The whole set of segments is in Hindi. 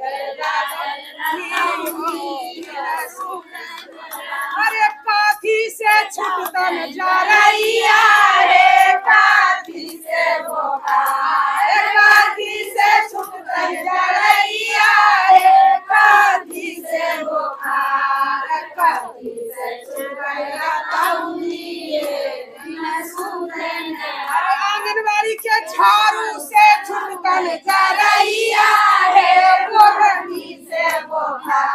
अरे काठी से छूटता न जा रही है, काठी से बोखार, काठी से छूटता न जा रही है, काठी से बोखार, काठी से छूटता आंगनबाड़ी के झाड़ू से छूटता न जा रही है, बोरनी से बोखार,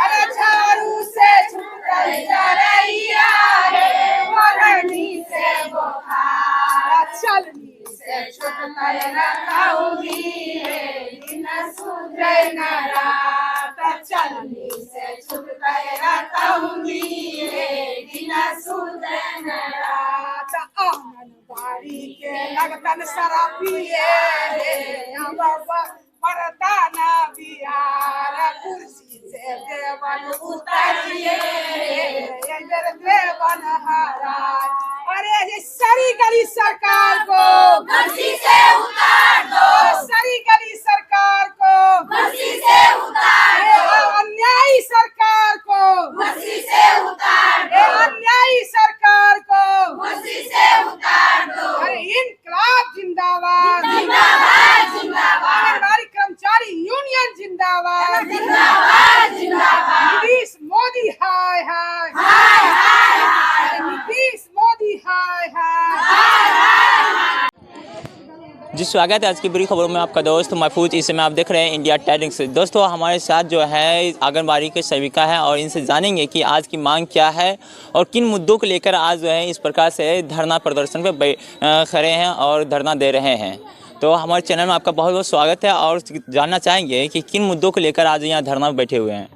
अरे झाड़ू से छूटता न जा रही है, बोरनी से बोखार, चलनी से छूटता न खाऊंगी, बिना सुधरे न रात, चलनी से छूटता न खाऊंगी, बिना सुधरे न रात। आंगनबाड़ी के लगतन सारा पिए बाबा परदाना बिहार, कुर्सी से देवन उतरिए इधर देवन हराज। अरे ये सरी गली सरकार को कुर्सी से उतार दो, सरी गली सरकार को कुर्सी से उतार दो, अन्यायी सरकार को कुर्सी से उतार दो, अन्यायी सरकार को कुर्सी से उतार दो। अरे इनकलाब जिंदाबाद, जिंदाबाद जिंदाबाद, आंगनबाड़ी कर्मचारी यूनियन जिंदाबाद, जिंदाबाद जिंदाबाद, नीतीश मोदी हाय हाय, हाय हाय हाय, नीतीश मोदी हाय हाय। जी स्वागत है आज की बुरी खबरों में आपका दोस्त महफूज। इस समय आप देख रहे हैं इंडिया टाइम्स। दोस्तों हमारे साथ जो है आंगनबाड़ी के सेविका है और इनसे जानेंगे कि आज की मांग क्या है और किन मुद्दों को लेकर आज जो है इस प्रकार से धरना प्रदर्शन पे खड़े हैं और धरना दे रहे हैं। तो हमारे चैनल में आपका बहुत बहुत स्वागत है और जानना चाहेंगे कि किन मुद्दों को लेकर आज यहाँ धरना में बैठे हुए हैं।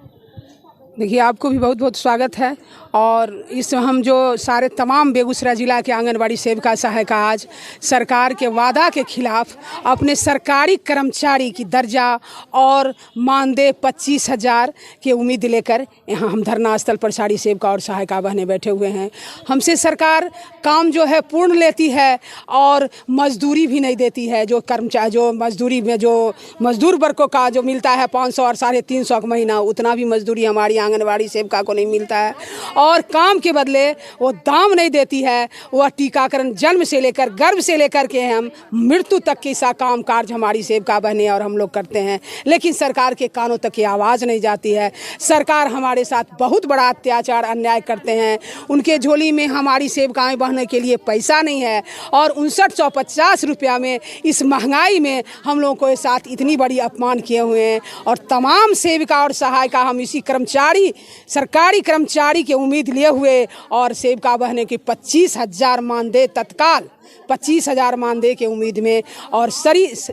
देखिए आपको भी बहुत बहुत स्वागत है और इस हम जो सारे तमाम बेगूसराय ज़िला के आंगनबाड़ी सेविका सहायिका आज सरकार के वादा के खिलाफ अपने सरकारी कर्मचारी की दर्जा और मानदेय 25,000 की उम्मीद लेकर यहाँ हम धरना स्थल पर सारी सेविका और सहायिका बहने बैठे हुए हैं। हमसे सरकार काम जो है पूर्ण लेती है और मजदूरी भी नहीं देती है। जो कर्मचारी जो मजदूरी में जो मजदूर वर्गों का जो मिलता है 500 और 350 का महीना, उतना भी मजदूरी हमारी आंगनबाड़ी सेविका को नहीं मिलता है और काम के बदले वो दाम नहीं देती है। वह टीकाकरण जन्म से लेकर गर्भ से लेकर के हम मृत्यु तक की सा काम कार्य हमारी सेविका बहनें और हम लोग करते हैं, लेकिन सरकार के कानों तक की आवाज़ नहीं जाती है। सरकार हमारे साथ बहुत बड़ा अत्याचार अन्याय करते हैं। उनके झोली में हमारी सेविकाएं बहने के लिए पैसा नहीं है और 5950 रुपया में इस महंगाई में हम लोगों को साथ इतनी बड़ी अपमान किए हुए हैं। और तमाम सेविका और सहायिका हम इसी सरकारी कर्मचारी के उम्मीद लिए हुए और सेविका बहने की 25,000 मानदेय तत्काल 25,000 मानदेय के उम्मीद में और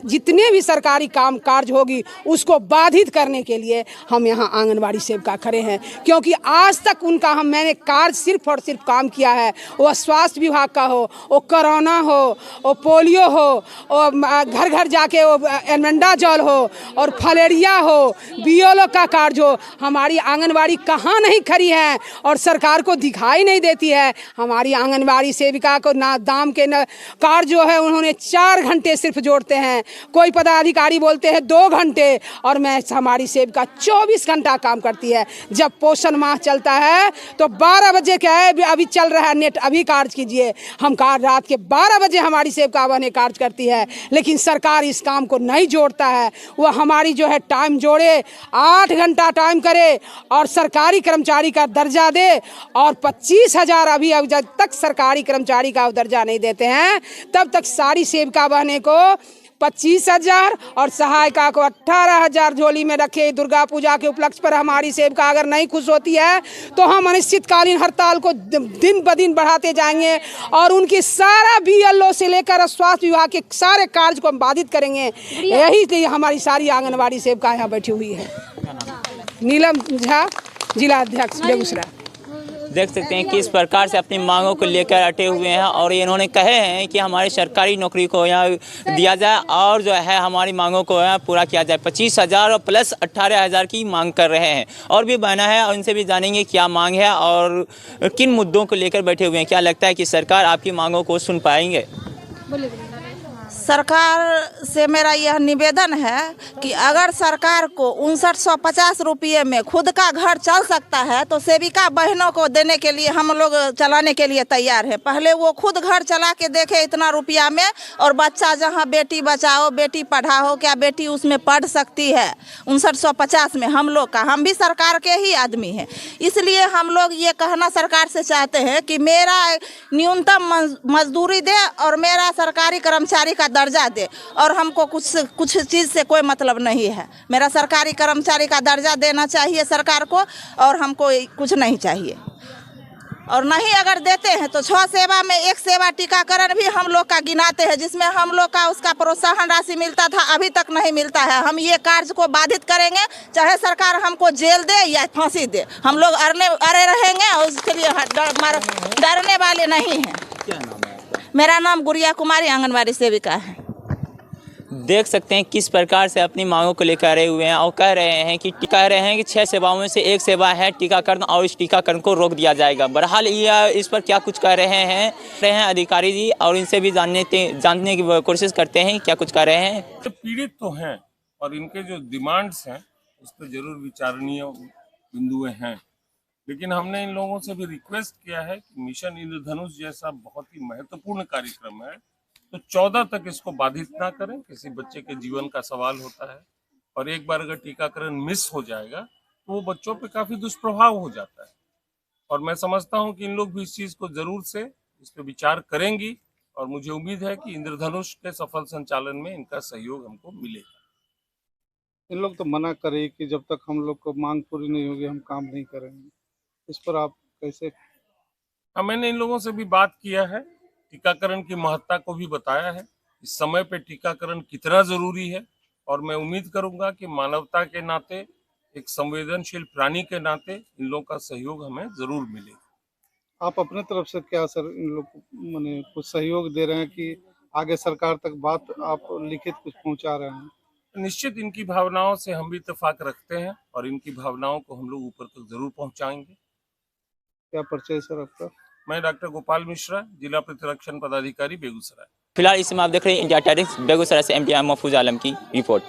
जितने भी सरकारी काम कार्य होगी उसको बाधित करने के लिए हम यहाँ आंगनबाड़ी सेविका खड़े हैं। क्योंकि आज तक उनका मैंने कार्य सिर्फ और सिर्फ काम किया है, वह स्वास्थ्य विभाग का हो, वो कोरोना हो, वो पोलियो हो, और घर घर जाके वो एल्बेंडाजॉल हो और फलेरिया हो, बीएलओ का कार्य हो। हमारी आंगनबाड़ी कहाँ नहीं खड़ी है और सरकार को दिखाई नहीं देती है। हमारी आंगनबाड़ी सेविका को ना दाम के न कार्ड जो है उन्होंने 4 घंटे सिर्फ जोड़ते हैं, कोई पदाधिकारी बोलते हैं 2 घंटे और हमारी सेविका 24 घंटा काम करती है। जब पोषण माह चलता है तो 12 बजे क्या है, अभी चल रहा है नेट, अभी कार्य कीजिए। हम कार्य रात के 12 बजे हमारी सेविका बहनें कार्य करती है, लेकिन सरकार इस काम को नहीं जोड़ता है। वह हमारी जो है टाइम जोड़े, 8 घंटा टाइम करे और सरकारी कर्मचारी का दर्जा दे और 25,000 अभी जब तक सरकारी कर्मचारी का दर्जा नहीं देते हैं तब तक सारी सेविका बहने को 25,000 और सहायिका को 18,000 झोली में रखे। दुर्गा पूजा के उपलक्ष्य पर हमारी सेविका अगर नहीं खुश होती है तो हम अनिश्चितकालीन हड़ताल को दिन ब दिन बढ़ाते जाएंगे और उनकी सारा बीएलओ से लेकर स्वास्थ्य विभाग के सारे कार्य को हम बाधित करेंगे। यही लिए हमारी सारी आंगनबाड़ी सेविका यहाँ बैठी हुई है। नीलम झा, जिला अध्यक्ष बेगूसराय। देख सकते हैं कि इस प्रकार से अपनी मांगों को लेकर अटे हुए हैं और इन्होंने कहे हैं कि हमारी सरकारी नौकरी को यहाँ दिया जाए और जो है हमारी मांगों को यहाँ पूरा किया जाए। 25,000 और प्लस 18,000 की मांग कर रहे हैं। और भी बहना है और इनसे भी जानेंगे क्या मांग है और किन मुद्दों को लेकर बैठे हुए हैं। क्या लगता है कि सरकार आपकी मांगों को सुन पाएंगे? सरकार से मेरा यह निवेदन है कि अगर सरकार को 5950 रुपये में खुद का घर चल सकता है तो सेविका बहनों को देने के लिए हम लोग चलाने के लिए तैयार है। पहले वो खुद घर चला के देखे इतना रुपया में, और बच्चा जहां बेटी बचाओ बेटी पढ़ाओ, क्या बेटी उसमें पढ़ सकती है 5950 में? हम लोग का, हम भी सरकार के ही आदमी हैं, इसलिए हम लोग ये कहना सरकार से चाहते हैं कि मेरा न्यूनतम मजदूरी दे और मेरा सरकारी कर्मचारी का दर्जा दे, और हमको कुछ चीज़ से कोई मतलब नहीं है। मेरा सरकारी कर्मचारी का दर्जा देना चाहिए सरकार को, और हमको कुछ नहीं चाहिए। और नहीं अगर देते हैं तो 6 सेवा में 1 सेवा टीकाकरण भी हम लोग का गिनाते हैं, जिसमें हम लोग का उसका प्रोत्साहन राशि मिलता था, अभी तक नहीं मिलता है। हम ये कार्य को बाधित करेंगे, चाहे सरकार हमको जेल दे या फांसी दे, हम लोग अरे रहेंगे, और उसके लिए डरने वाले नहीं हैं। क्या नाम है आपका? मेरा नाम गुड़िया कुमारी, आंगनबाड़ी सेविका है। देख सकते हैं किस प्रकार से अपनी मांगों को लेकर आए हुए हैं और कह रहे हैं कि 6 सेवाओं में से 1 सेवा है टीकाकरण, और इस टीकाकरण को रोक दिया जाएगा। बहरहाल ये इस पर क्या कुछ कह रहे हैं अधिकारी जी, और इनसे भी जानने की कोशिश करते हैं क्या कुछ कह रहे हैं। पीड़ित तो हैं और इनके जो डिमांड्स हैं उस पर जरूर विचारणीय बिंदुएं हैं, लेकिन हमने इन लोगों से भी रिक्वेस्ट किया है कि मिशन इंद्रधनुष जैसा बहुत ही महत्वपूर्ण कार्यक्रम है तो 14 तक इसको बाधित ना करें। किसी बच्चे के जीवन का सवाल होता है, और एक बार अगर टीकाकरण मिस हो जाएगा तो वो बच्चों पे काफी दुष्प्रभाव हो जाता है। और मैं समझता हूं कि इन लोग भी इस चीज को जरूर से इस पे विचार करेंगी, और मुझे उम्मीद है कि इंद्रधनुष के सफल संचालन में इनका सहयोग हमको मिलेगा। इन लोग तो मना करे कि जब तक हम लोग को मांग पूरी नहीं होगी हम काम नहीं करेंगे। इस पर आप कैसे? हाँ, मैंने इन लोगों से भी बात किया है, टीकाकरण की महत्ता को भी बताया है, इस समय पे टीकाकरण कितना जरूरी है, और मैं उम्मीद करूंगा कि मानवता के नाते, एक संवेदनशील प्राणी के नाते इन लोगों का सहयोग हमें जरूर मिलेगा। आप अपने तरफ से क्या सर इन लोग को माने कुछ सहयोग दे रहे हैं कि आगे सरकार तक बात आप लिखित कुछ पहुंचा रहे हैं? निश्चित इनकी भावनाओं से हम भी इत्तेफाक रखते हैं, और इनकी भावनाओं को हम लोग ऊपर तक जरूर पहुंचाएंगे। क्या परिचय सर आपका? मैं डॉक्टर गोपाल मिश्रा, जिला प्रतिरक्षण पदाधिकारी, बेगूसराय। फिलहाल इस समय आप देख रहे हैं इंडिया टाइम्स बेगूसराय से। MD महफूज आलम की रिपोर्ट।